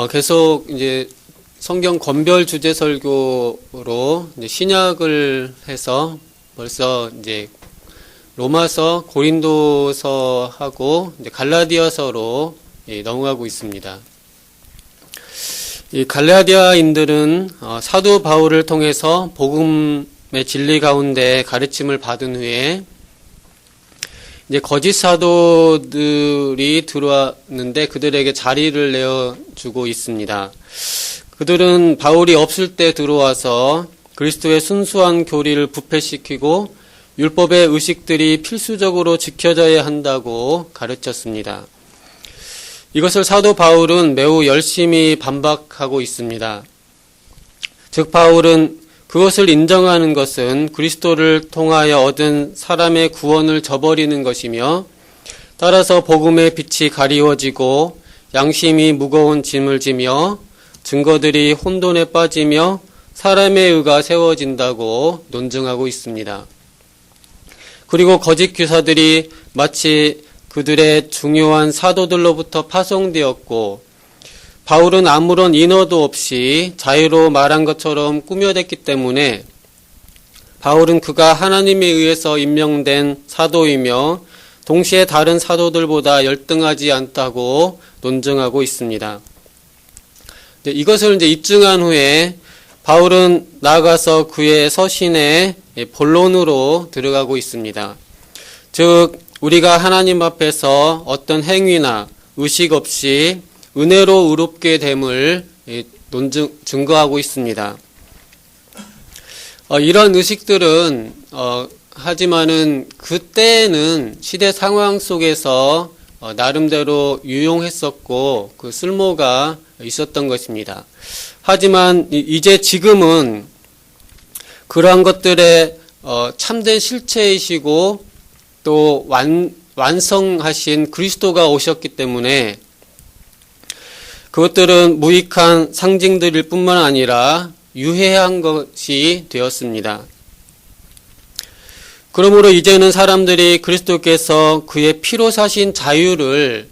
계속 이제 성경 권별 주제 설교로 이제 신약을 해서 벌써 이제 로마서, 고린도서하고 이제 갈라디아서로 넘어가고 있습니다. 이 갈라디아인들은 사도 바울을 통해서 복음의 진리 가운데 가르침을 받은 후에 이제 거짓 사도들이 들어왔는데 그들에게 자리를 내어주고 있습니다. 그들은 바울이 없을 때 들어와서 그리스도의 순수한 교리를 부패시키고 율법의 의식들이 필수적으로 지켜져야 한다고 가르쳤습니다. 이것을 사도 바울은 매우 열심히 반박하고 있습니다. 즉 바울은 그것을 인정하는 것은 그리스도를 통하여 얻은 사람의 구원을 저버리는 것이며 따라서 복음의 빛이 가리워지고 양심이 무거운 짐을 지며 증거들이 혼돈에 빠지며 사람의 의가 세워진다고 논증하고 있습니다. 그리고 거짓 교사들이 마치 그들의 중요한 사도들로부터 파송되었고 바울은 아무런 인어도 없이 자유로 말한 것처럼 꾸며댔기 때문에 바울은 그가 하나님에 의해서 임명된 사도이며 동시에 다른 사도들보다 열등하지 않다고 논증하고 있습니다. 이것을 이제 입증한 후에 바울은 나아가서 그의 서신에 본론으로 들어가고 있습니다. 즉 우리가 하나님 앞에서 어떤 행위나 의식 없이 은혜로 의롭게 됨을 증거하고 있습니다. 이런 의식들은 하지만은 그때는 시대 상황 속에서 나름대로 유용했었고 그 쓸모가 있었던 것입니다. 하지만 이제 지금은 그러한 것들의 참된 실체이시고 또 완성하신 그리스도가 오셨기 때문에 그것들은 무익한 상징들일 뿐만 아니라 유해한 것이 되었습니다. 그러므로 이제는 사람들이 그리스도께서 그의 피로 사신 자유를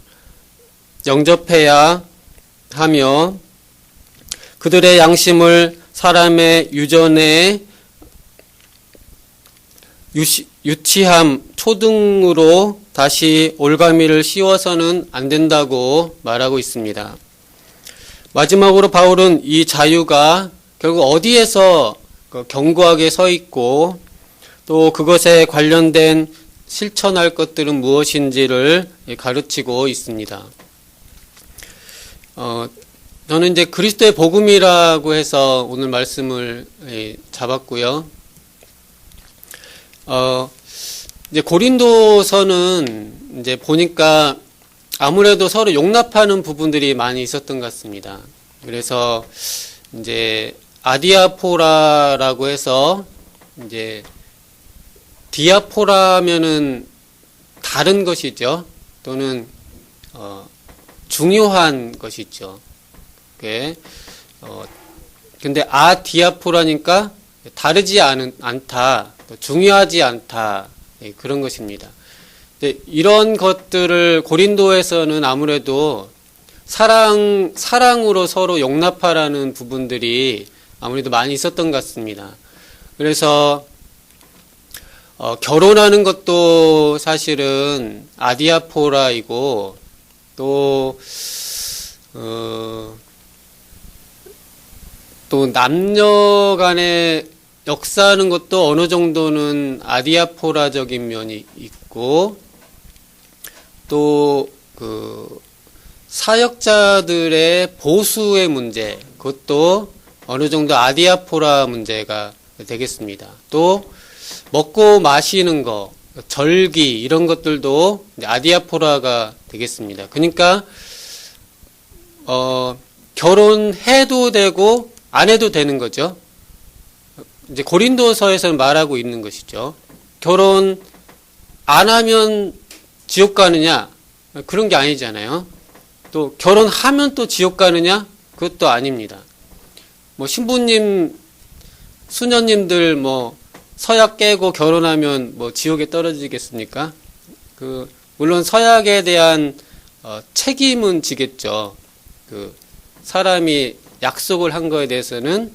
영접해야 하며 그들의 양심을 사람의 유전의 유치함, 초등으로 다시 올가미를 씌워서는 안 된다고 말하고 있습니다. 마지막으로 바울은 이 자유가 결국 어디에서 견고하게 서 있고 또 그것에 관련된 실천할 것들은 무엇인지를 가르치고 있습니다. 저는 이제 그리스도의 복음이라고 해서 오늘 말씀을 잡았고요. 이제 고린도서는 이제 보니까 아무래도 서로 용납하는 부분들이 많이 있었던 것 같습니다. 그래서 이제 아디아포라라고 해서 이제 디아포라면은 다른 것이죠. 또는 중요한 것이죠. 근데 아디아포라니까 다르지 않다, 중요하지 않다, 그런 것입니다. 이런 것들을 고린도에서는 아무래도 사랑으로 서로 용납하라는 부분들이 아무래도 많이 있었던 것 같습니다. 그래서 결혼하는 것도 사실은 아디아포라이고 또 남녀 간에 역사하는 것도 어느 정도는 아디아포라적인 면이 있고 또 그 사역자들의 보수의 문제, 그것도 어느 정도 아디아포라 문제가 되겠습니다. 또 먹고 마시는 거, 절기 이런 것들도 아디아포라가 되겠습니다. 그러니까 결혼해도 되고 안 해도 되는 거죠. 이제 고린도서에서는 말하고 있는 것이죠. 결혼 안 하면 지옥 가느냐? 그런 게 아니잖아요. 또 결혼하면 또 지옥 가느냐? 그것도 아닙니다. 뭐 신부님, 수녀님들 뭐 서약 깨고 결혼하면 뭐 지옥에 떨어지겠습니까? 물론 서약에 대한 책임은 지겠죠. 사람이 약속을 한 거에 대해서는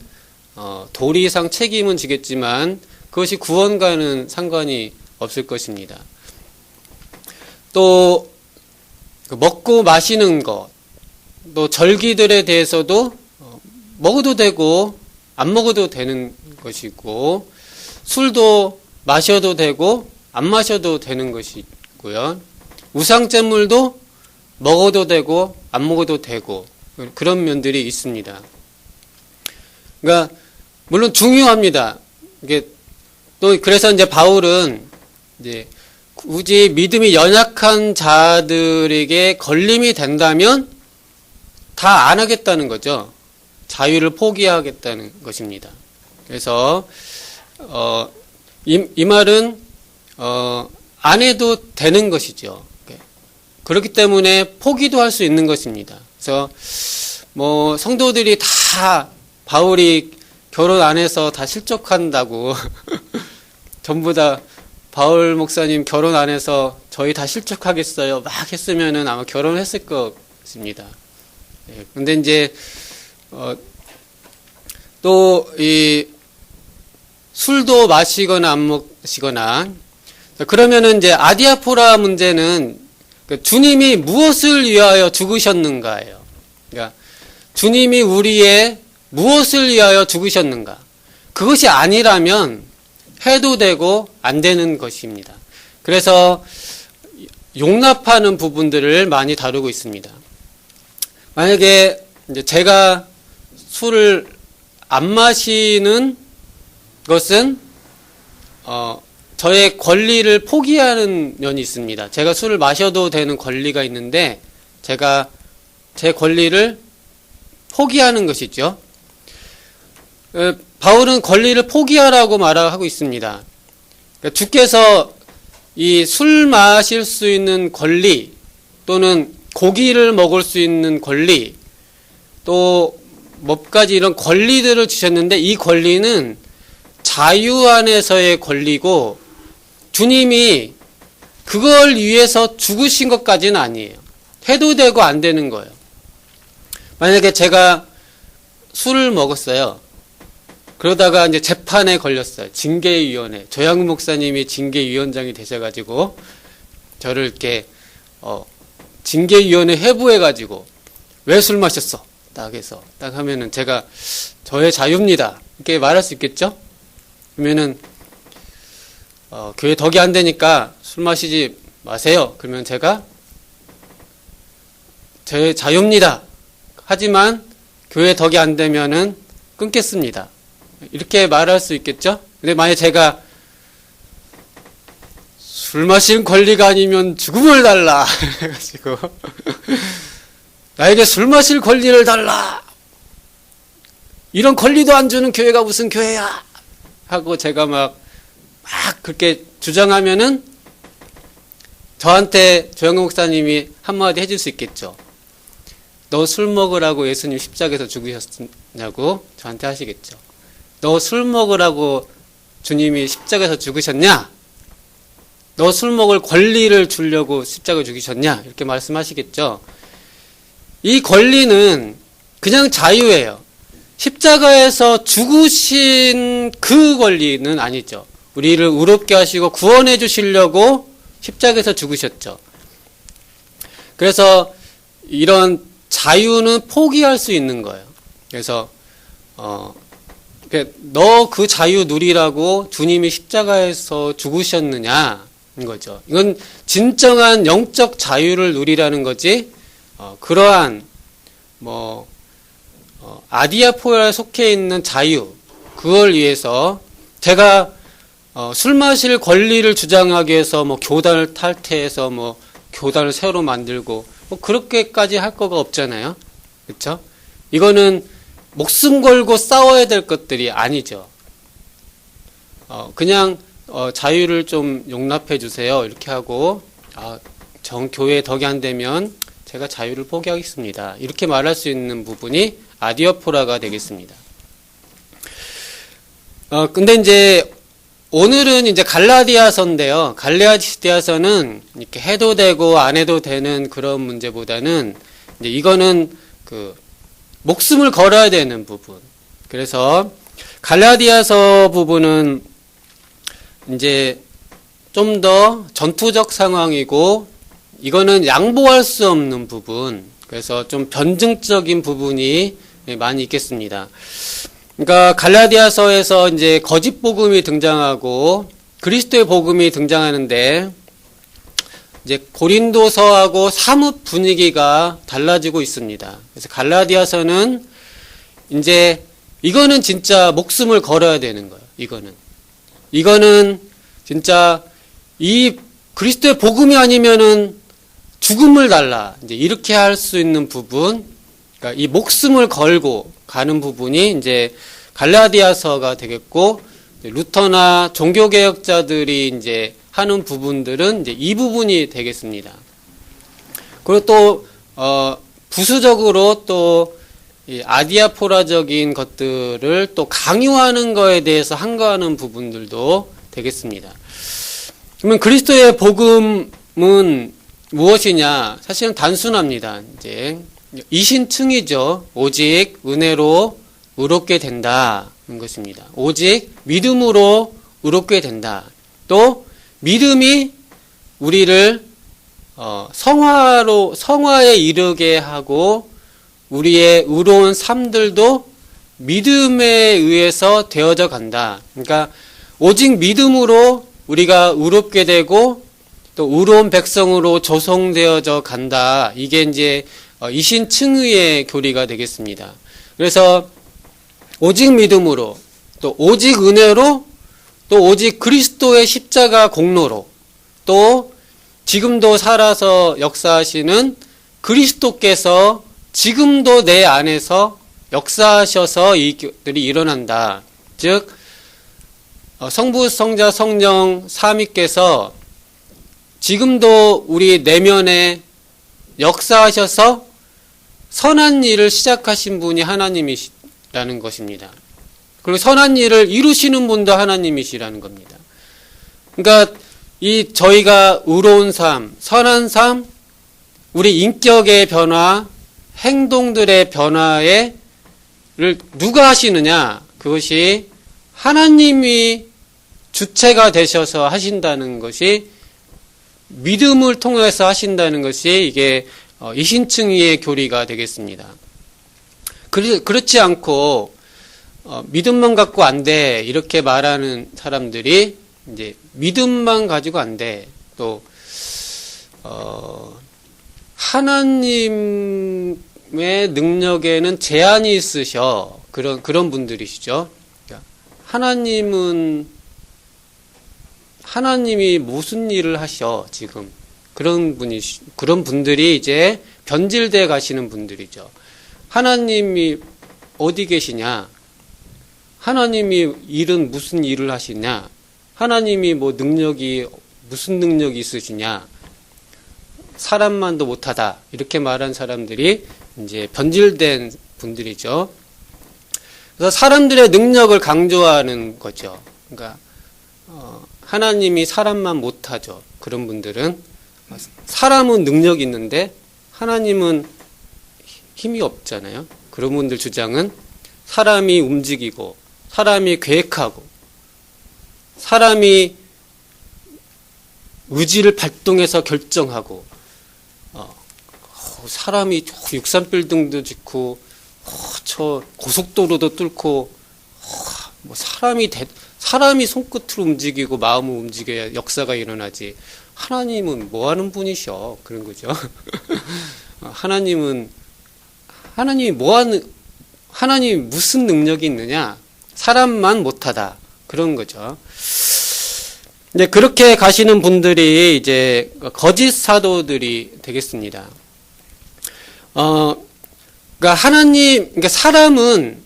도리상 책임은 지겠지만 그것이 구원과는 상관이 없을 것입니다. 또 먹고 마시는 것, 또 절기들에 대해서도 먹어도 되고 안 먹어도 되는 것이고, 술도 마셔도 되고 안 마셔도 되는 것이고요. 우상제물도 먹어도 되고 안 먹어도 되고 그런 면들이 있습니다. 그러니까 물론 중요합니다. 이게 또 그래서 이제 바울은 이제 굳이 믿음이 연약한 자들에게 걸림이 된다면 다 안 하겠다는 거죠. 자유를 포기하겠다는 것입니다. 그래서 이 말은 안 해도 되는 것이죠. 그렇기 때문에 포기도 할 수 있는 것입니다. 그래서 뭐 성도들이 다 바울이 결혼 안 해서 다 실족한다고 전부 다 바울 목사님 결혼 안 해서 저희 다 실족하겠어요 막 했으면은 아마 결혼했을 것입니다. 근데 이제 또 이 술도 마시거나 안 마시거나 그러면은 이제 아디아포라 문제는 주님이 무엇을 위하여 죽으셨는가예요. 그러니까 주님이 우리의 무엇을 위하여 죽으셨는가? 그것이 아니라면 해도 되고 안 되는 것입니다. 그래서 용납하는 부분들을 많이 다루고 있습니다. 만약에 이제 제가 술을 안 마시는 것은 저의 권리를 포기하는 면이 있습니다. 제가 술을 마셔도 되는 권리가 있는데 제가 제 권리를 포기하는 것이죠. 바울은 권리를 포기하라고 말하고 있습니다. 주께서 이 술 마실 수 있는 권리 또는 고기를 먹을 수 있는 권리 또 몇 가지 이런 권리들을 주셨는데 이 권리는 자유 안에서의 권리고 주님이 그걸 위해서 죽으신 것까지는 아니에요. 해도 되고 안 되는 거예요. 만약에 제가 술을 먹었어요. 그러다가 이제 재판에 걸렸어요. 징계위원회. 조양훈 목사님이 징계위원장이 되셔가지고 저를 이렇게 징계위원회 회부해가지고 왜 술 마셨어? 딱 해서 딱 하면은 제가 저의 자유입니다. 이렇게 말할 수 있겠죠? 그러면은 교회 덕이 안 되니까 술 마시지 마세요. 그러면 제가 제 자유입니다. 하지만 교회 덕이 안 되면은 끊겠습니다. 이렇게 말할 수 있겠죠? 근데 만약 제가 술 마실 권리가 아니면 죽음을 달라 해가지고 나에게 술 마실 권리를 달라. 이런 권리도 안 주는 교회가 무슨 교회야? 하고 제가 막 그렇게 주장하면은 저한테 조영근 목사님이 한마디 해줄 수 있겠죠. 너 술 먹으라고 예수님 십자가에서 죽으셨냐고 저한테 하시겠죠. 너 술 먹으라고 주님이 십자가에서 죽으셨냐? 너 술 먹을 권리를 주려고 십자가에 죽으셨냐? 이렇게 말씀하시겠죠. 이 권리는 그냥 자유예요. 십자가에서 죽으신 그 권리는 아니죠. 우리를 의롭게 하시고 구원해 주시려고 십자가에서 죽으셨죠. 그래서 이런 자유는 포기할 수 있는 거예요. 그래서 너 그 자유 누리라고 주님이 십자가에서 죽으셨느냐인 거죠. 이건 진정한 영적 자유를 누리라는 거지. 그러한 아디아포라에 속해 있는 자유 그걸 위해서 제가 술 마실 권리를 주장하기 위해서 교단을 탈퇴해서 교단을 새로 만들고 그렇게까지 할 거가 없잖아요. 그렇죠? 이거는 목숨 걸고 싸워야 될 것들이 아니죠. 그냥 자유를 좀 용납해 주세요. 이렇게 하고 교회 덕이 안 되면 제가 자유를 포기하겠습니다. 이렇게 말할 수 있는 부분이 아디아포라가 되겠습니다. 근데 이제 오늘은 이제 갈라디아서인데요. 갈라디아서는 이렇게 해도 되고 안 해도 되는 그런 문제보다는 이제 이거는 목숨을 걸어야 되는 부분. 그래서 갈라디아서 부분은 이제 좀 더 전투적 상황이고, 이거는 양보할 수 없는 부분, 그래서 좀 변증적인 부분이 많이 있겠습니다. 그러니까 갈라디아서에서 이제 거짓 복음이 등장하고 그리스도의 복음이 등장하는데, 이제 고린도서하고 사뭇 분위기가 달라지고 있습니다. 그래서 갈라디아서는 이제 이거는 진짜 목숨을 걸어야 되는 거예요. 이거는 진짜 이 그리스도의 복음이 아니면은 죽음을 달라, 이제 이렇게 할 수 있는 부분, 그러니까 이 목숨을 걸고 가는 부분이 이제 갈라디아서가 되겠고, 루터나 종교개혁자들이 이제 하는 부분들은 이제 이 부분이 되겠습니다. 그리고 또 부수적으로 또 이 아디아포라적인 것들을 또 강요하는 거에 대해서 항거하는 부분들도 되겠습니다. 그러면 그리스도의 복음은 무엇이냐? 사실은 단순합니다. 이제 이신층이죠. 오직 은혜로 의롭게 된다는 것입니다. 오직 믿음으로 의롭게 된다. 또 믿음이 우리를 성화에 이르게 하고, 우리의 의로운 삶들도 믿음에 의해서 되어져 간다. 그러니까 오직 믿음으로 우리가 의롭게 되고 또 의로운 백성으로 조성되어져 간다. 이게 이제 이신층의의 교리가 되겠습니다. 그래서 오직 믿음으로, 또 오직 은혜로, 또 오직 그리스도의 십자가 공로로, 또 지금도 살아서 역사하시는 그리스도께서 지금도 내 안에서 역사하셔서 이들이 일어난다. 즉 성부, 성자, 성령 삼위께서 지금도 우리 내면에 역사하셔서 선한 일을 시작하신 분이 하나님이시라는 것입니다. 그리고 선한 일을 이루시는 분도 하나님이시라는 겁니다. 그러니까 이 저희가 의로운 삶, 선한 삶, 우리 인격의 변화, 행동들의 변화를 누가 하시느냐? 그것이 하나님이 주체가 되셔서 하신다는 것이, 믿음을 통해서 하신다는 것이 이게 이신층위의 교리가 되겠습니다. 그렇지 않고 믿음만 갖고 안 돼, 이렇게 말하는 사람들이 이제 믿음만 가지고 안 돼, 또 하나님의 능력에는 제한이 있으셔, 그런 분들이시죠. 하나님이 무슨 일을 하셔 지금, 그런 분들이 이제 변질돼 가시는 분들이죠. 하나님이 어디 계시냐? 하나님이 일은 무슨 일을 하시냐? 하나님이 무슨 능력이 있으시냐? 사람만도 못하다, 이렇게 말한 사람들이 이제 변질된 분들이죠. 그래서 사람들의 능력을 강조하는 거죠. 그러니까 하나님이 사람만 못하죠. 그런 분들은 사람은 능력이 있는데 하나님은 힘이 없잖아요. 그런 분들 주장은 사람이 움직이고, 사람이 계획하고, 사람이 의지를 발동해서 결정하고, 사람이 63빌딩도 짓고, 저 고속도로도 뚫고, 사람이 손끝으로 움직이고 마음을 움직여야 역사가 일어나지, 하나님은 뭐 하는 분이셔? 그런 거죠. 하나님이 무슨 능력이 있느냐? 사람만 못하다, 그런 거죠. 근데 그렇게 가시는 분들이 이제 거짓 사도들이 되겠습니다. 그러니까 사람은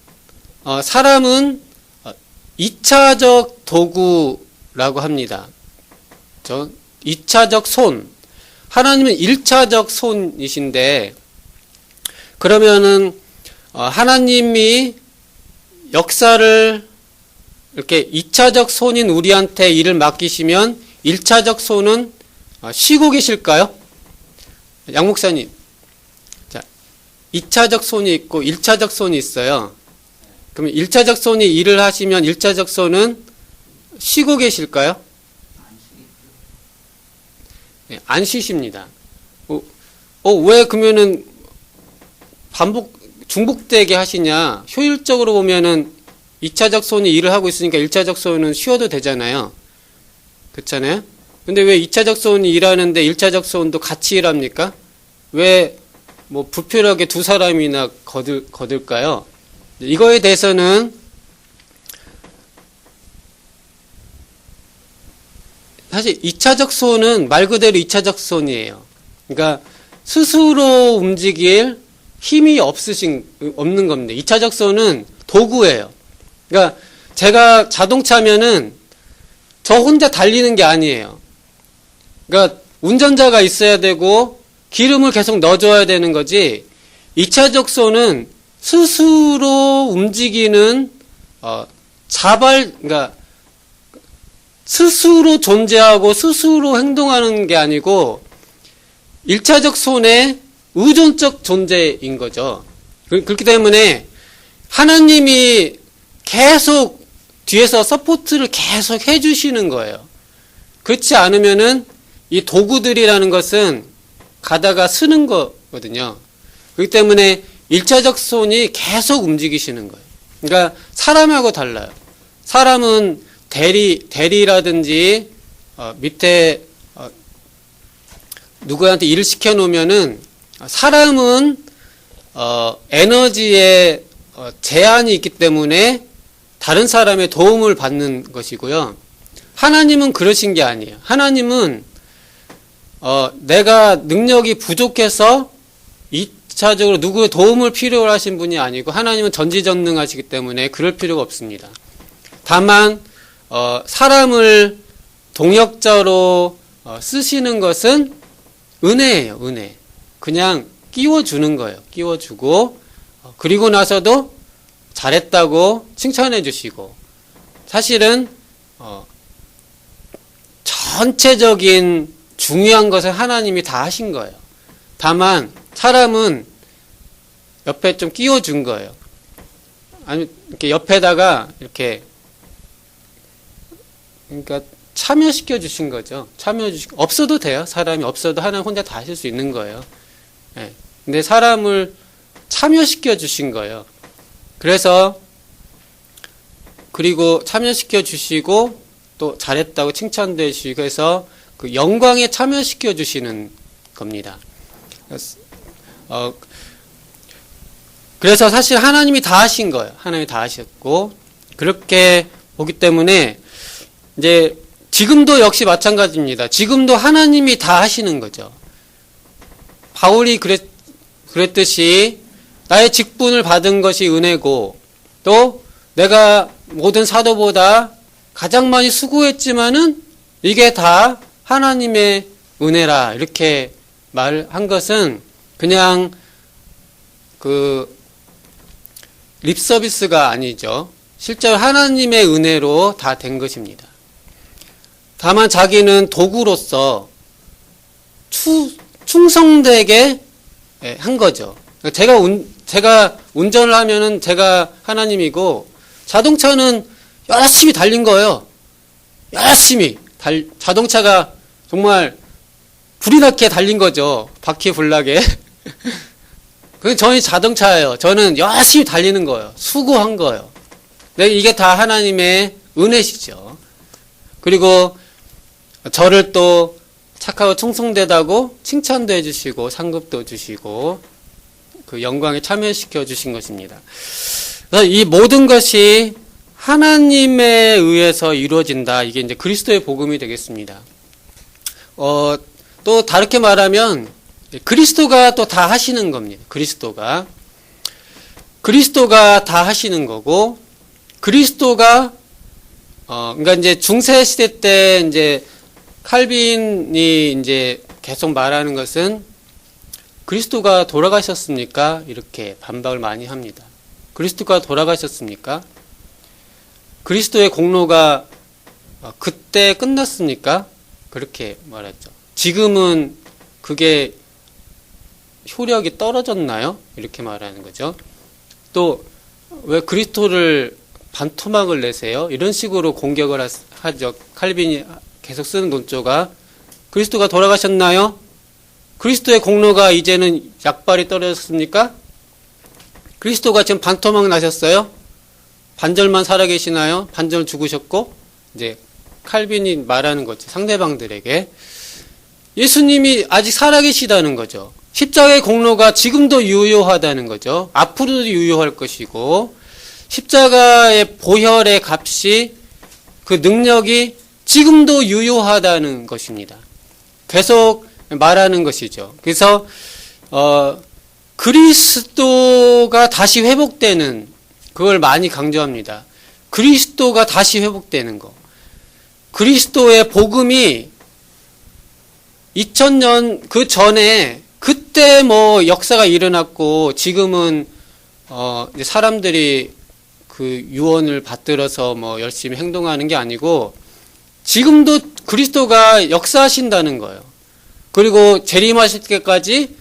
2차적 도구라고 합니다. 2차적 손. 하나님은 1차적 손이신데, 그러면은 하나님이 역사를 이렇게 2차적 손인 우리한테 일을 맡기시면 1차적 손은 쉬고 계실까요? 양 목사님. 자, 2차적 손이 있고 1차적 손이 있어요. 그러면 1차적 손이 일을 하시면 1차적 손은 쉬고 계실까요? 네, 안 쉬십니다. 왜 그러면은 중복되게 하시냐? 효율적으로 보면은 2차적 손이 일을 하고 있으니까 1차적 손은 쉬어도 되잖아요. 그렇잖아요? 근데 왜 2차적 손이 일하는데 1차적 손도 같이 일합니까? 왜 뭐 불필요하게 두 사람이나 거들까요? 이거에 대해서는 사실 2차적 손은 말 그대로 2차적 손이에요. 그러니까 스스로 움직일 힘이 없는 겁니다. 2차적 손은 도구예요. 그러니까 제가 자동차면은 저 혼자 달리는 게 아니에요. 그러니까 운전자가 있어야 되고 기름을 계속 넣어줘야 되는 거지. 2차적 손은 스스로 움직이는 그러니까 스스로 존재하고 스스로 행동하는 게 아니고 1차적 손의 의존적 존재인 거죠. 그렇기 때문에 하나님이 계속 뒤에서 서포트를 계속 해주시는 거예요. 그렇지 않으면은 이 도구들이라는 것은 가다가 쓰는 거거든요. 그렇기 때문에 1차적 손이 계속 움직이시는 거예요. 그러니까 사람하고 달라요. 사람은 대리라든지 밑에 누구한테 일을 시켜놓으면은 사람은 에너지에 제한이 있기 때문에 다른 사람의 도움을 받는 것이고요. 하나님은 그러신 게 아니에요. 하나님은 내가 능력이 부족해서 2차적으로 누구의 도움을 필요로 하신 분이 아니고 하나님은 전지전능하시기 때문에 그럴 필요가 없습니다. 다만 사람을 동역자로 쓰시는 것은 은혜예요. 은혜. 그냥 끼워주는 거예요. 끼워주고 그리고 나서도 잘했다고 칭찬해 주시고 사실은 전체적인 중요한 것을 하나님이 다 하신 거예요. 다만 사람은 옆에 좀 끼워준 거예요. 아니 이렇게 옆에다가 이렇게 그러니까 참여시켜 주신 거죠. 없어도 돼요. 사람이 없어도 하나님 혼자 다 하실 수 있는 거예요. 네. 근데 사람을 참여시켜 주신 거예요. 그리고 참여시켜 주시고 또 잘했다고 칭찬도 해주시고 해서 그 영광에 참여시켜 주시는 겁니다. 그래서 사실 하나님이 다 하신 거예요. 하나님이 다 하셨고 그렇게 보기 때문에 이제 지금도 역시 마찬가지입니다. 지금도 하나님이 다 하시는 거죠. 바울이 그랬듯이 나의 직분을 받은 것이 은혜고 또 내가 모든 사도보다 가장 많이 수고했지만은 이게 다 하나님의 은혜라 이렇게 말한 것은 그냥 립 서비스가 아니죠. 실제로 하나님의 은혜로 다 된 것입니다. 다만 자기는 도구로서 충성되게 한 거죠. 제가 운전을 하면은 제가 하나님이고 자동차는 열심히 달린 거예요. 열심히 자동차가 정말 불이 나게 달린 거죠. 바퀴 불나게. 저는 자동차예요. 저는 열심히 달리는 거예요. 수고한 거예요. 이게 다 하나님의 은혜시죠. 그리고 저를 또 착하고 충성되다고 칭찬도 해주시고 상급도 주시고 그 영광에 참여시켜 주신 것입니다. 그래서 이 모든 것이 하나님에 의해서 이루어진다. 이게 이제 그리스도의 복음이 되겠습니다. 또 다르게 말하면 그리스도가 또 다 하시는 겁니다. 그리스도가 다 하시는 거고 그리스도가 그러니까 이제 중세 시대 때 이제 칼빈이 이제 계속 말하는 것은 그리스도가 돌아가셨습니까? 이렇게 반박을 많이 합니다. 그리스도가 돌아가셨습니까? 그리스도의 공로가 그때 끝났습니까? 그렇게 말했죠. 지금은 그게 효력이 떨어졌나요? 이렇게 말하는 거죠. 또 왜 그리스도를 반토막을 내세요? 이런 식으로 공격을 하죠. 칼빈이 계속 쓰는 논조가 그리스도가 돌아가셨나요? 그리스도의 공로가 이제는 약발이 떨어졌습니까? 그리스도가 지금 반토막 나셨어요? 반절만 살아계시나요? 반절 죽으셨고, 이제 칼빈이 말하는 거죠. 상대방들에게. 예수님이 아직 살아계시다는 거죠. 십자가의 공로가 지금도 유효하다는 거죠. 앞으로도 유효할 것이고, 십자가의 보혈의 값이, 그 능력이 지금도 유효하다는 것입니다. 계속 말하는 것이죠. 그래서 그리스도가 다시 회복되는, 그걸 많이 강조합니다. 그리스도가 다시 회복되는 거. 그리스도의 복음이 2000년 그 전에 그때 뭐 역사가 일어났고 지금은 이제 사람들이 그 유언을 받들어서 뭐 열심히 행동하는 게 아니고 지금도 그리스도가 역사하신다는 거예요. 그리고 재림하실 때까지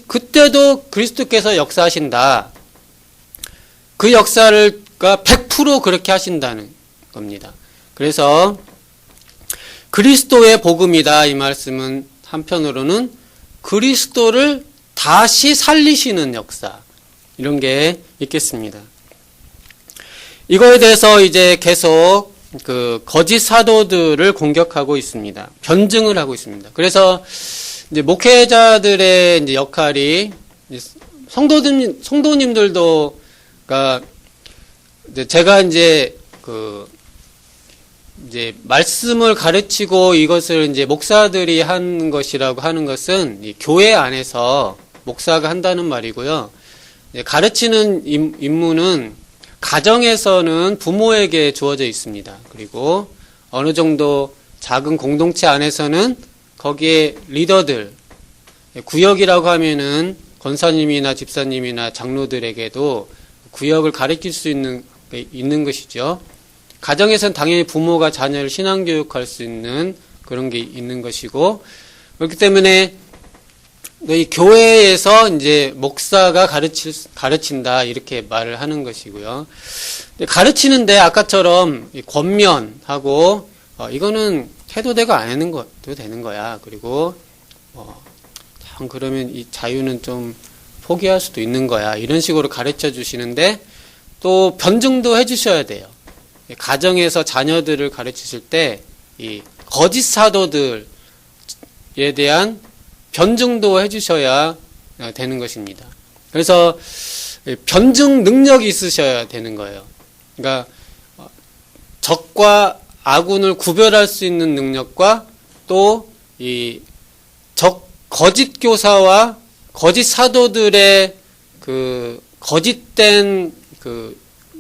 그때도 그리스도께서 역사하신다. 그 역사를 100% 그렇게 하신다는 겁니다. 그래서 그리스도의 복음이다. 이 말씀은 한편으로는 그리스도를 다시 살리시는 역사, 이런 게 있겠습니다. 이거에 대해서 이제 계속 그 거짓 사도들을 공격하고 있습니다. 변증을 하고 있습니다. 그래서 이제 목회자들의 이제 역할이 성도님들도, 그러니까 제가 이제 이제 말씀을 가르치고 이것을 이제 목사들이 한 것이라고 하는 것은 이 교회 안에서 목사가 한다는 말이고요. 가르치는 임무는 가정에서는 부모에게 주어져 있습니다. 그리고 어느 정도 작은 공동체 안에서는 거기에 리더들, 구역이라고 하면은 권사님이나 집사님이나 장로들에게도 구역을 가르칠 수 있는 것이죠. 가정에서는 당연히 부모가 자녀를 신앙교육할 수 있는 그런 게 있는 것이고, 그렇기 때문에 이 교회에서 이제 목사가 가르친다, 이렇게 말을 하는 것이고요. 가르치는데 아까처럼 권면하고, 이거는 해도 되고 안 하는 것도 되는 거야. 그리고, 참, 그러면 이 자유는 좀 포기할 수도 있는 거야. 이런 식으로 가르쳐 주시는데, 또 변증도 해 주셔야 돼요. 가정에서 자녀들을 가르치실 때, 이 거짓 사도들에 대한 변증도 해주셔야 되는 것입니다. 그래서 변증 능력이 있으셔야 되는 거예요. 그러니까 적과 아군을 구별할 수 있는 능력과 또 이 거짓 교사와 거짓 사도들의 그 거짓된 그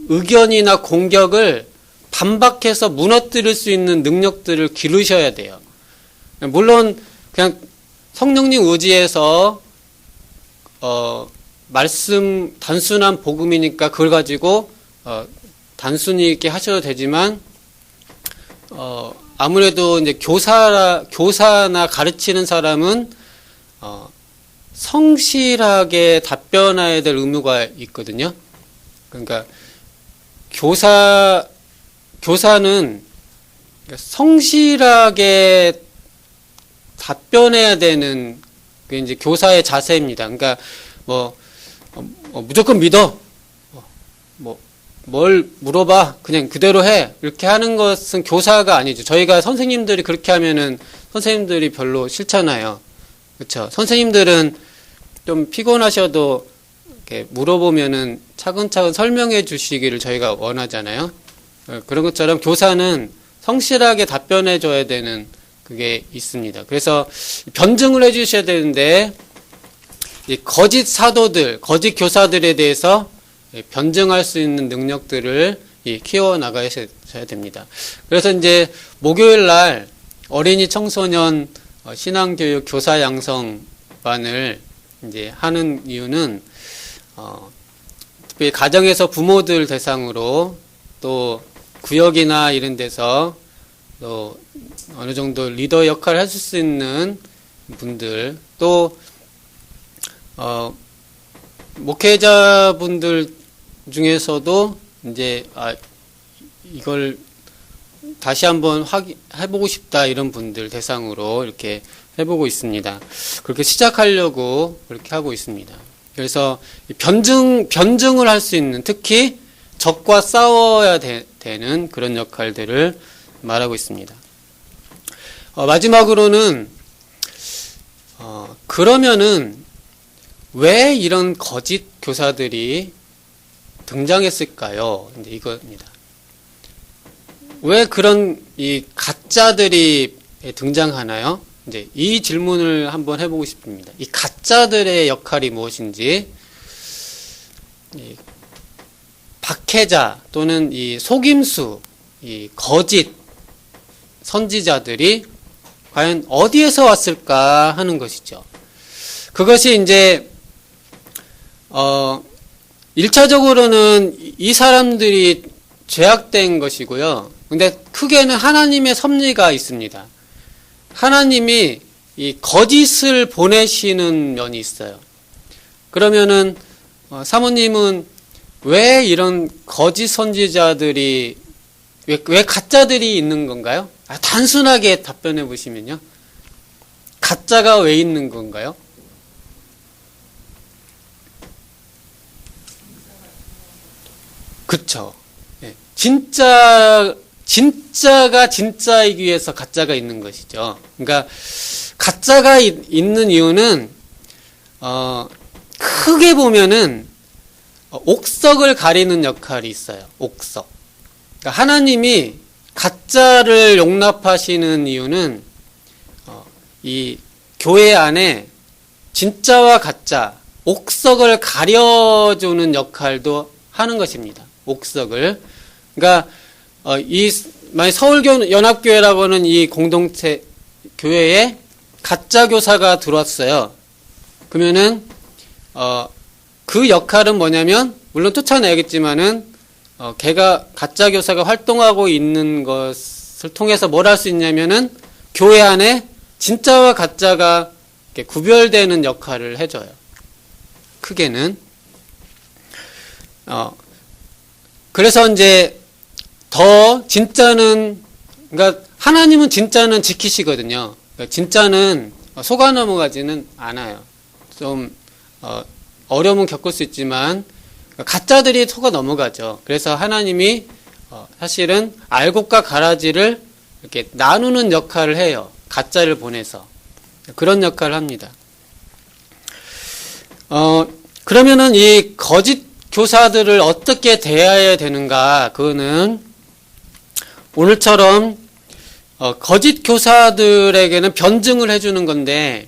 의견이나 공격을 반박해서 무너뜨릴 수 있는 능력들을 기르셔야 돼요. 물론 그냥 성령님 의지해서 말씀 단순한 복음이니까 그걸 가지고 단순히 이렇게 하셔도 되지만 아무래도 이제 교사나 가르치는 사람은 성실하게 답변해야 될 의무가 있거든요. 그러니까 교사는 성실하게 답변해야 되는 게 이제 교사의 자세입니다. 그러니까 무조건 믿어. 뭘 물어봐. 그냥 그대로 해. 이렇게 하는 것은 교사가 아니죠. 저희가 선생님들이 그렇게 하면은 선생님들이 별로 싫잖아요. 그렇죠? 선생님들은 좀 피곤하셔도 이렇게 물어보면은 차근차근 설명해 주시기를 저희가 원하잖아요. 그런 것처럼 교사는 성실하게 답변해 줘야 되는 그게 있습니다. 그래서 변증을 해 주셔야 되는데 이 거짓 사도들, 거짓 교사들에 대해서 변증할 수 있는 능력들을 키워 나가셔야 됩니다. 그래서 이제 목요일 날 어린이 청소년 신앙교육 교사 양성반을 이제 하는 이유는 특히 가정에서 부모들 대상으로 또 구역이나 이런 데서 또 어느 정도 리더 역할을 하실 수 있는 분들, 또 목회자분들 중에서도 이제 이걸 다시 한번 해보고 싶다 이런 분들 대상으로 이렇게 해보고 있습니다. 그렇게 시작하려고 그렇게 하고 있습니다. 그래서 변증을 할 수 있는, 특히 적과 싸워야 되는 그런 역할들을 말하고 있습니다. 마지막으로는 그러면은 왜 이런 거짓 교사들이 등장했을까요? 이제 이겁니다. 왜 그런 이 가짜들이 등장하나요? 이제 이 질문을 한번 해보고 싶습니다. 이 가짜들의 역할이 무엇인지, 이 박해자 또는 이 속임수, 이 거짓 선지자들이 과연 어디에서 왔을까 하는 것이죠. 그것이 이제 1차적으로는 이 사람들이 죄악된 것이고요. 근데 크게는 하나님의 섭리가 있습니다. 하나님이 이 거짓을 보내시는 면이 있어요. 그러면은 사모님은 왜 이런 거짓 선지자들이 왜 가짜들이 있는 건가요? 단순하게 답변해 보시면요. 가짜가 왜 있는 건가요? 그쵸. 네. 진짜가 진짜이기 위해서 가짜가 있는 것이죠. 그러니까 가짜가 있는 이유는 크게 보면은 옥석을 가리는 역할이 있어요. 옥석. 그러니까 하나님이 가짜를 용납하시는 이유는 이 교회 안에 진짜와 가짜, 옥석을 가려주는 역할도 하는 것입니다. 옥석을. 그러니까 만약 서울연합교회라고는 이 공동체 교회에 가짜 교사가 들어왔어요. 그러면은 그 역할은 뭐냐면, 물론 쫓아내야겠지만은 걔가 가짜 교사가 활동하고 있는 것을 통해서 뭘 할 수 있냐면은 교회 안에 진짜와 가짜가 구별되는 역할을 해줘요. 크게는. 그래서 이제 더 진짜는, 그러니까 하나님은 진짜는 지키시거든요. 그러니까 진짜는 속아 넘어가지는 않아요. 좀 어려움은 겪을 수 있지만 가짜들이 속아 넘어가죠. 그래서 하나님이 사실은 알곡과 가라지를 이렇게 나누는 역할을 해요. 가짜를 보내서 그런 역할을 합니다. 그러면은 이 거짓 교사들을 어떻게 대해야 되는가? 그거는 오늘처럼 거짓 교사들에게는 변증을 해주는 건데,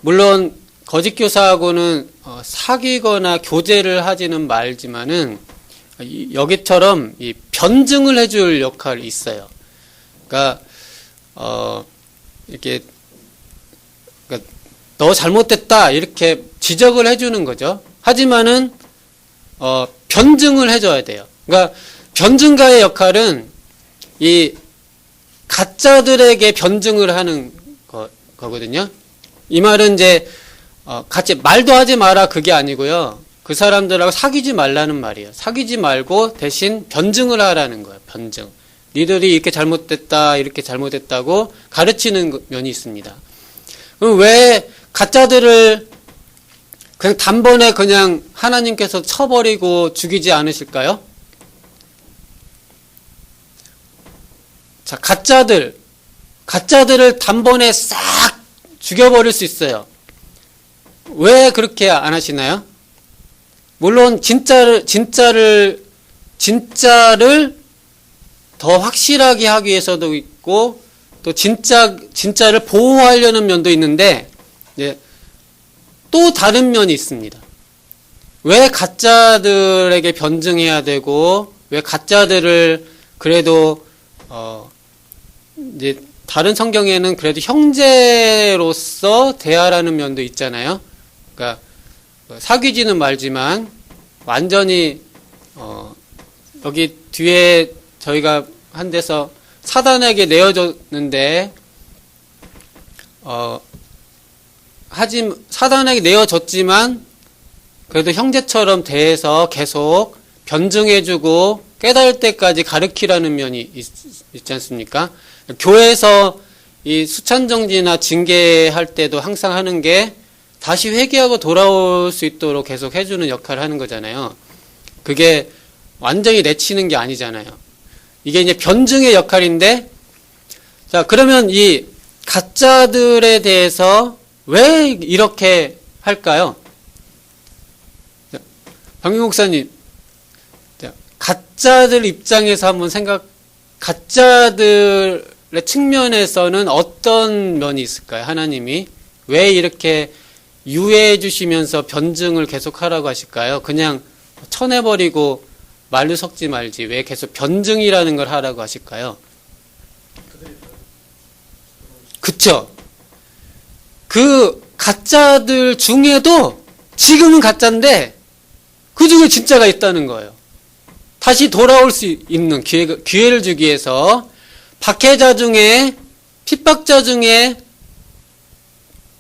물론 거짓 교사하고는 사귀거나 교제를 하지는 말지만은 여기처럼 이 변증을 해줄 역할이 있어요. 그러니까 이렇게 그러니까 너 잘못됐다 이렇게 지적을 해주는 거죠. 하지만은 변증을 해줘야 돼요. 그러니까 변증가의 역할은 이 가짜들에게 변증을 하는 거거든요. 이 말은 이제 같이 말도 하지 마라 그게 아니고요. 그 사람들하고 사귀지 말라는 말이에요. 사귀지 말고 대신 변증을 하라는 거예요. 변증. 니들이 이렇게 잘못됐다, 이렇게 잘못됐다고 가르치는 면이 있습니다. 그럼 왜 가짜들을 그냥 단번에 그냥 하나님께서 쳐버리고 죽이지 않으실까요? 자, 가짜들을 단번에 싹 죽여버릴 수 있어요. 왜 그렇게 안 하시나요? 물론 진짜를 더 확실하게 하기 위해서도 있고, 또 진짜를 보호하려는 면도 있는데, 또 다른 면이 있습니다. 왜 가짜들에게 변증해야 되고, 왜 가짜들을 그래도 이제 다른 성경에는 그래도 형제로서 대하라는 면도 있잖아요. 그러니까 사귀지는 말지만 완전히 여기 뒤에 저희가 한 데서 사단에게 내어줬는데 사단에게 내어줬지만 그래도 형제처럼 대해서 계속 변증해주고 깨달을 때까지 가르치라는 면이 있지 않습니까? 교회에서 이 수찬정지나 징계할 때도 항상 하는 게 다시 회개하고 돌아올 수 있도록 계속 해주는 역할을 하는 거잖아요. 그게 완전히 내치는 게 아니잖아요. 이게 이제 변증의 역할인데, 자, 그러면 이 가짜들에 대해서 왜 이렇게 할까요? 박민 목사님, 가짜들 입장에서 한번 가짜들의 측면에서는 어떤 면이 있을까요? 하나님이 왜 이렇게 유예해 주시면서 변증을 계속 하라고 하실까요? 그냥 쳐내버리고 말로 섞지 말지 왜 계속 변증이라는 걸 하라고 하실까요? 그쵸? 그 가짜들 중에도 지금은 가짜인데 그 중에 진짜가 있다는 거예요. 다시 돌아올 수 있는 기회를 주기 위해서 박해자 중에 핍박자 중에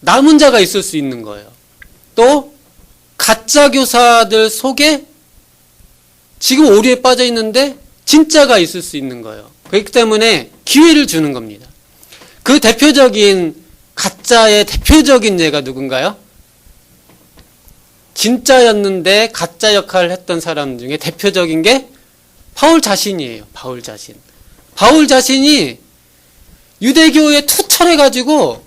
남은 자가 있을 수 있는 거예요. 또 가짜 교사들 속에 지금 오류에 빠져 있는데 진짜가 있을 수 있는 거예요. 그렇기 때문에 기회를 주는 겁니다. 그 가짜의 대표적인 예가 누군가요? 진짜였는데 가짜 역할을 했던 사람 중에 대표적인 게 바울 자신이에요. 바울 자신. 바울 자신이 유대교에 투철해가지고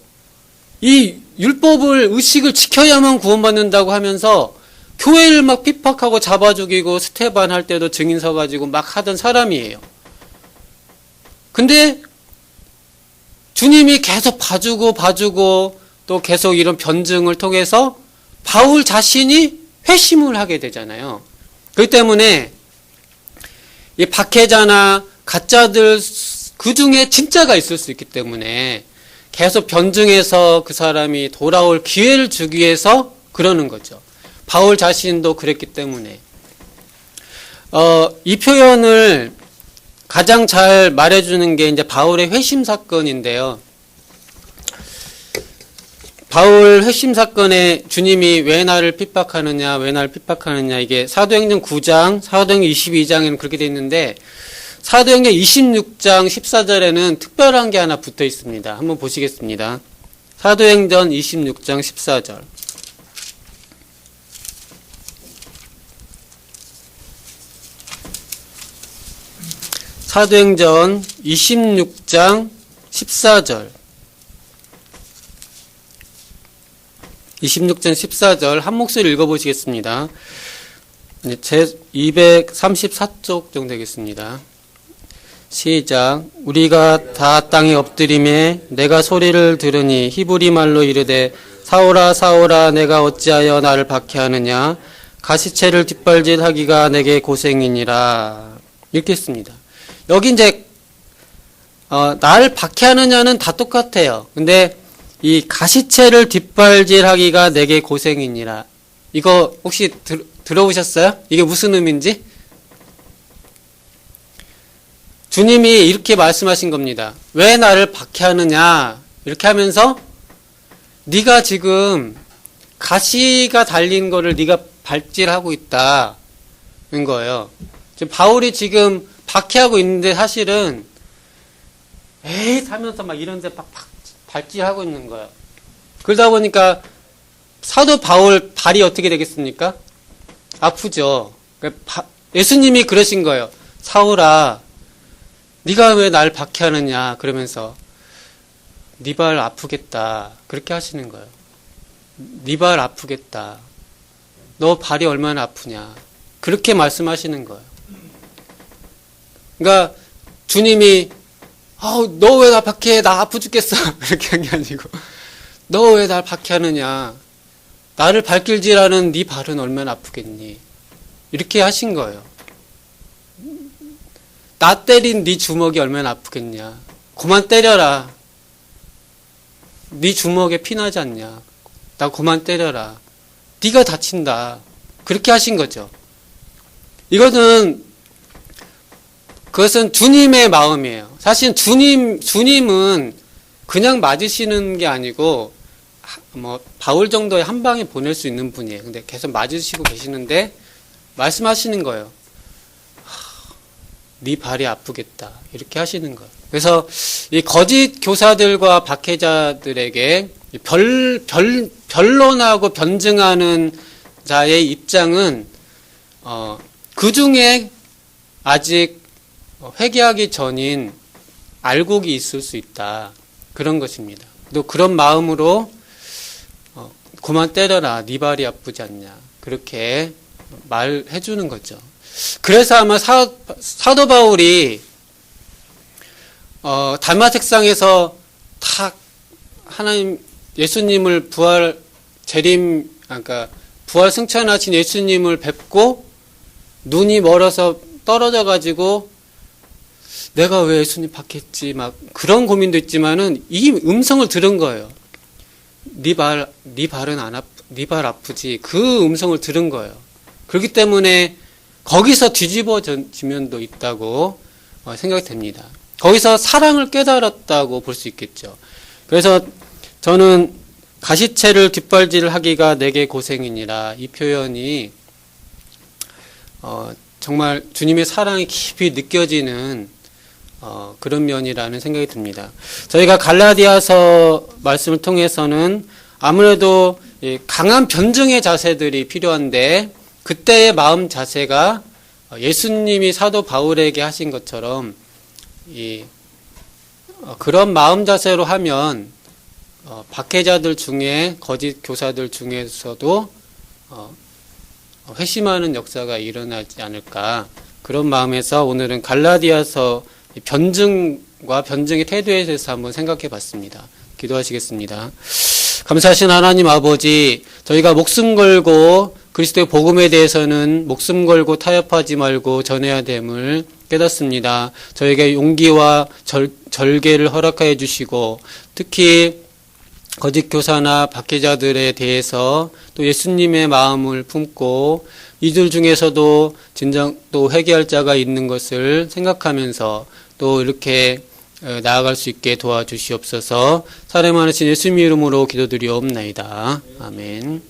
이 율법을, 의식을 지켜야만 구원받는다고 하면서 교회를 막 핍박하고 잡아 죽이고 스테반 할 때도 증인 서가지고 막 하던 사람이에요. 근데 주님이 계속 봐주고 또 계속 이런 변증을 통해서 바울 자신이 회심을 하게 되잖아요. 그렇기 때문에 이 박해자나 가짜들 그 중에 진짜가 있을 수 있기 때문에 계속 변증해서 그 사람이 돌아올 기회를 주기 위해서 그러는 거죠. 바울 자신도 그랬기 때문에 이 표현을 가장 잘 말해주는 게 이제 바울의 회심 사건인데요. 바울 회심 사건에 주님이 왜 나를 핍박하느냐, 이게 사도행전 9장, 사도행전 22장에는 그렇게 되어 있는데 사도행전 26장 14절에는 특별한 게 하나 붙어 있습니다. 한번 보시겠습니다. 사도행전 26장 14절. 사도행전 26장 14절. 26장 14절 한 목소리 읽어보시겠습니다. 제 234쪽 정도 되겠습니다. 시작. 우리가 다 땅에 엎드림에 내가 소리를 들으니 히브리 말로 이르되 사오라 사오라 내가 어찌하여 나를 박해하느냐 가시채를 뒷발질하기가 내게 고생이니라. 이렇게 했습니다. 여기 이제 나를 박해하느냐는 다 똑같아요. 근데 이 가시채를 뒷발질하기가 내게 고생이니라. 이거 혹시 들어보셨어요? 이게 무슨 의미인지? 주님이 이렇게 말씀하신 겁니다. 왜 나를 박해하느냐? 이렇게 하면서 네가 지금 가시가 달린 거를 네가 발질하고 있다는 거예요. 지금 바울이 지금 박해하고 있는데 사실은 에이 하면서 막 이런 데 발질하고 있는 거예요. 그러다 보니까 사도 바울 발이 어떻게 되겠습니까? 아프죠. 예수님이 그러신 거예요. 사울아, 네가 왜 날 박해하느냐 그러면서 네 발 아프겠다 그렇게 하시는 거예요. 네 발 아프겠다. 너 발이 얼마나 아프냐 그렇게 말씀하시는 거예요. 그러니까 주님이 너 왜 나 박해해? 나 아프 죽겠어. 그렇게 한 게 아니고 너 왜 날 박해하느냐? 나를 발길질하는 네 발은 얼마나 아프겠니? 이렇게 하신 거예요. 나 때린 네 주먹이 얼마나 아프겠냐? 그만 때려라. 네 주먹에 피나지 않냐? 나 그만 때려라. 네가 다친다. 그렇게 하신 거죠. 그것은 주님의 마음이에요. 사실 주님은 그냥 맞으시는 게 아니고 뭐 바울 정도의 한 방에 보낼 수 있는 분이에요. 근데 계속 맞으시고 계시는데 말씀하시는 거예요. 네 발이 아프겠다. 이렇게 하시는 거예요. 그래서 이 거짓 교사들과 박해자들에게 변론하고 변증하는 자의 입장은 그 중에 아직 회개하기 전인 알곡이 있을 수 있다. 그런 것입니다. 또 그런 마음으로 그만 때려라. 네 발이 아프지 않냐. 그렇게 말해 주는 거죠. 그래서 아마 사도 바울이 달마색상에서 탁 하나님 예수님을 그러니까 부활 승천하신 예수님을 뵙고 눈이 멀어서 떨어져 가지고 내가 왜 예수님 박했지 막 그런 고민도 있지만은 이 음성을 들은 거예요. 네 발 아프지. 그 음성을 들은 거예요. 그렇기 때문에 거기서 뒤집어진 면도 있다고 생각이 됩니다. 거기서 사랑을 깨달았다고 볼 수 있겠죠. 그래서 저는 가시채를 뒷발질 하기가 내게 고생이니라 이 표현이 정말 주님의 사랑이 깊이 느껴지는 그런 면이라는 생각이 듭니다. 저희가 갈라디아서 말씀을 통해서는 아무래도 강한 변증의 자세들이 필요한데 그때의 마음 자세가 예수님이 사도 바울에게 하신 것처럼 그런 마음 자세로 하면 박해자들 중에 거짓 교사들 중에서도 회심하는 역사가 일어나지 않을까 그런 마음에서 오늘은 갈라디아서 변증과 변증의 태도에 대해서 한번 생각해 봤습니다. 기도하시겠습니다. 감사하신 하나님 아버지, 저희가 목숨 걸고 그리스도의 복음에 대해서는 목숨 걸고 타협하지 말고 전해야 됨을 깨닫습니다. 저에게 용기와 절개를 허락하여 주시고 특히 거짓 교사나 박해자들에 대해서 또 예수님의 마음을 품고 이들 중에서도 진정 또 회개할 자가 있는 것을 생각하면서 또 이렇게 나아갈 수 있게 도와주시옵소서. 사랑하신 예수님 이름으로 기도드리옵나이다. 아멘.